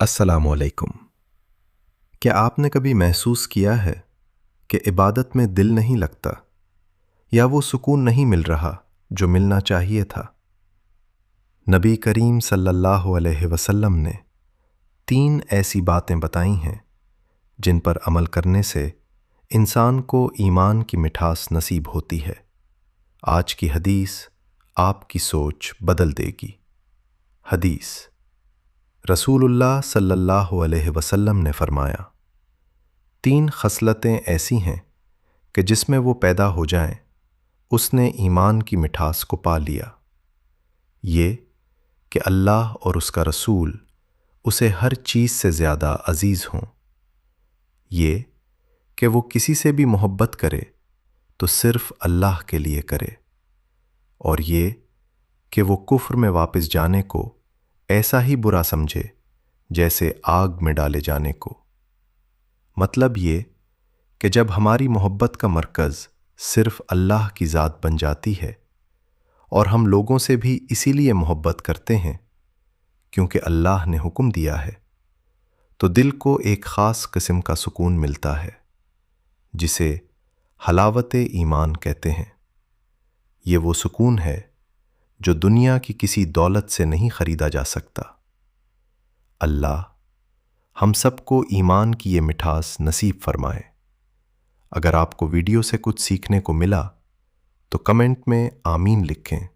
अस्सलामुअलैकुम। क्या आपने कभी महसूस किया है कि इबादत में दिल नहीं लगता या वो सुकून नहीं मिल रहा जो मिलना चाहिए था? नबी करीम सल्लल्लाहु अलैहि वसल्लम ने 3 ऐसी बातें बताई हैं जिन पर अमल करने से इंसान को ईमान की मिठास नसीब होती है। आज की हदीस आपकी सोच बदल देगी। हदीस, रसूलुल्लाह सल्लल्लाहु अलैहि वसल्लम ने फरमाया, 3 खसलतें ऐसी हैं कि जिसमें वो पैदा हो जाएं, उसने ईमान की मिठास को पा लिया। ये कि अल्लाह और उसका रसूल उसे हर चीज़ से ज़्यादा अजीज़ हों। ये कि वो किसी से भी मोहब्बत करे तो सिर्फ़ अल्लाह के लिए करे। और ये कि वो कुफ्र में वापस जाने को ऐसा ही बुरा समझे जैसे आग में डाले जाने को। मतलब ये कि जब हमारी मोहब्बत का मरकज़ सिर्फ अल्लाह की ज़ात बन जाती है और हम लोगों से भी इसीलिए मोहब्बत करते हैं क्योंकि अल्लाह ने हुक्म दिया है, तो दिल को एक ख़ास किस्म का सुकून मिलता है जिसे हलावत ईमान कहते हैं। ये वो सुकून है जो दुनिया की किसी दौलत से नहीं ख़रीदा जा सकता। अल्लाह हम सबको ईमान की ये मिठास नसीब फरमाए। अगर आपको वीडियो से कुछ सीखने को मिला तो कमेंट में आमीन लिखें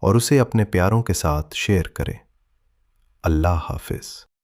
और उसे अपने प्यारों के साथ शेयर करें। अल्लाह हाफ़िज़।